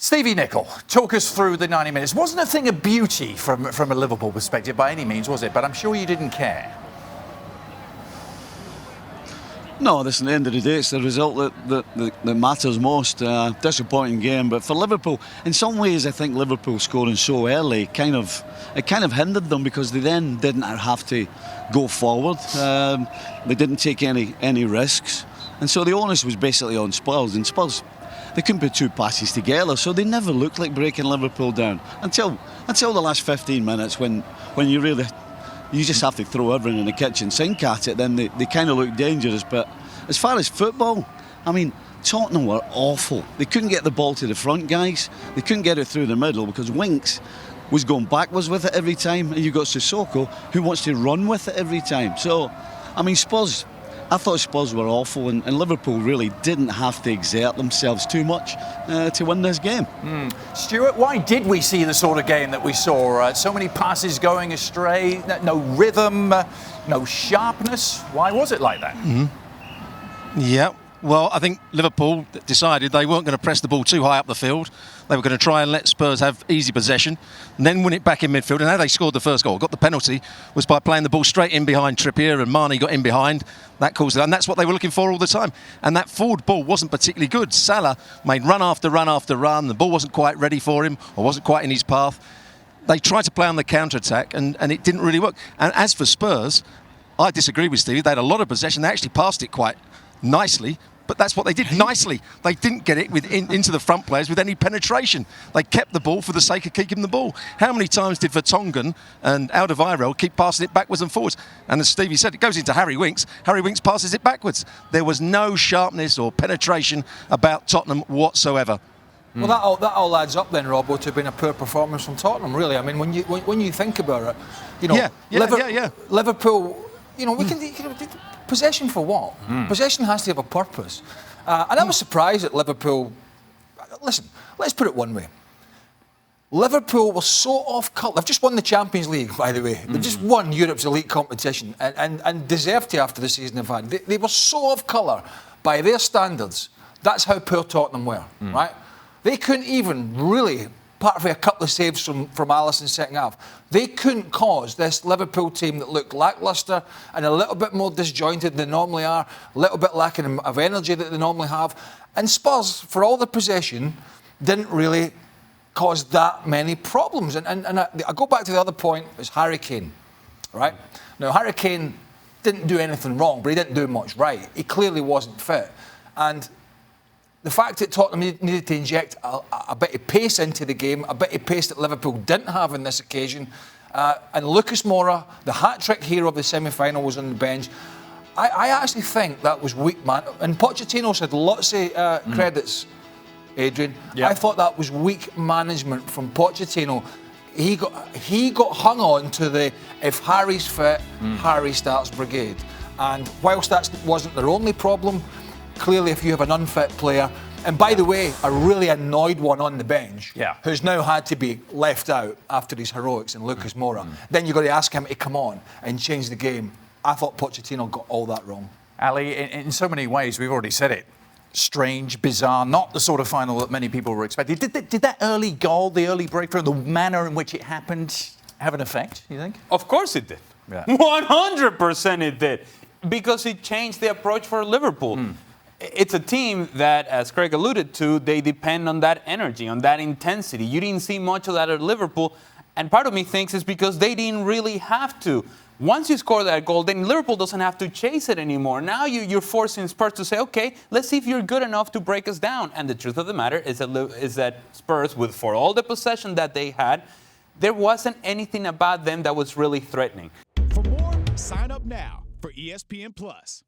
Stevie Nicol, talk us through the 90 minutes. Wasn't a thing of beauty from a Liverpool perspective by any means, was it? But I'm sure you didn't care. No, listen, at the end of the day, it's the result that matters most. Disappointing game, but for Liverpool, in some ways, I think Liverpool scoring so early kind of hindered them because they then didn't have to go forward. They didn't take any risks, and so the onus was basically on Spurs. And Spurs, they couldn't put two passes together, so they never looked like breaking Liverpool down until the last 15 minutes when you just have to throw everything in the kitchen sink at it. Then they kind of look dangerous. But as far as football, I mean, Tottenham were awful. They couldn't get the ball to the front, guys. They couldn't get it through the middle because Winks was going backwards with it every time, and you got Sissoko who wants to run with it every time. So, I mean, I thought Spurs were awful, and Liverpool really didn't have to exert themselves too much to win this game. Stuart, why did we see the sort of game that we saw? So many passes going astray, no rhythm, no sharpness. Why was it like that? Yeah, well, I think Liverpool decided they weren't going to press the ball too high up the field. They were going to try and let Spurs have easy possession and then win it back in midfield. And how they scored the first goal, got the penalty, was by playing the ball straight in behind Trippier, and Mane got in behind. That caused it, and that's what they were looking for all the time. And that forward ball wasn't particularly good. Salah made run after run after run. The ball wasn't quite ready for him or wasn't quite in his path. They tried to play on the counter-attack and it didn't really work. And as for Spurs, I disagree with Stevie. They had a lot of possession. They actually passed it quite nicely. But that's what they did nicely. They didn't get it into the front players with any penetration. They kept the ball for the sake of keeping the ball. How many times did Vertonghen and Alderweireld keep passing it backwards and forwards? And as Stevie said, it goes into Harry Winks. Harry Winks passes it backwards. There was no sharpness or penetration about Tottenham whatsoever. Well, that all adds up then, Robbo, to being a poor performance from Tottenham, really. I mean, when you think about it, you know, Liverpool, you know, we can possession for what? Possession has to have a purpose. And I was surprised at Liverpool. Listen, let's put it one way. Liverpool was so off colour. They've just won the Champions League, by the way. They've just won Europe's elite competition and deserved to after the season they've had. They were so off colour by their standards. That's how poor Tottenham were, right? They couldn't even really, apart from a couple of saves from Alisson second half, they couldn't cause this Liverpool team that looked lacklustre and a little bit more disjointed than they normally are, a little bit lacking of energy that they normally have. And Spurs, for all the possession, didn't really cause that many problems. And I go back to the other point, is Harry Kane, right? Now, Harry Kane didn't do anything wrong, but he didn't do much right. He clearly wasn't fit. And the fact that Tottenham needed to inject a bit of pace into the game, a bit of pace that Liverpool didn't have on this occasion, and Lucas Moura, the hat-trick hero of the semi-final, was on the bench. I actually think that was weak, man. And Pochettino's had lots of credits, Adrian. Yep. I thought that was weak management from Pochettino. He got hung on to the if Harry's fit, Harry starts brigade. And whilst that wasn't their only problem, clearly, if you have an unfit player, and by the way, a really annoyed one on the bench, who's now had to be left out after his heroics in Lucas Moura, then you've got to ask him to come on and change the game. I thought Pochettino got all that wrong. Ali, in so many ways, we've already said it. Strange, bizarre, not the sort of final that many people were expecting. Did that early goal, the early breakthrough, the manner in which it happened have an effect, you think? Of course it did. 100% it did. Because it changed the approach for Liverpool. It's a team that, as Craig alluded to, they depend on that energy, on that intensity. You didn't see much of that at Liverpool, and part of me thinks it's because they didn't really have to. Once you score that goal, then Liverpool doesn't have to chase it anymore. Now you're forcing Spurs to say, okay, let's see if you're good enough to break us down. And the truth of the matter is that Spurs, for all the possession that they had, there wasn't anything about them that was really threatening. For more, sign up now for ESPN Plus.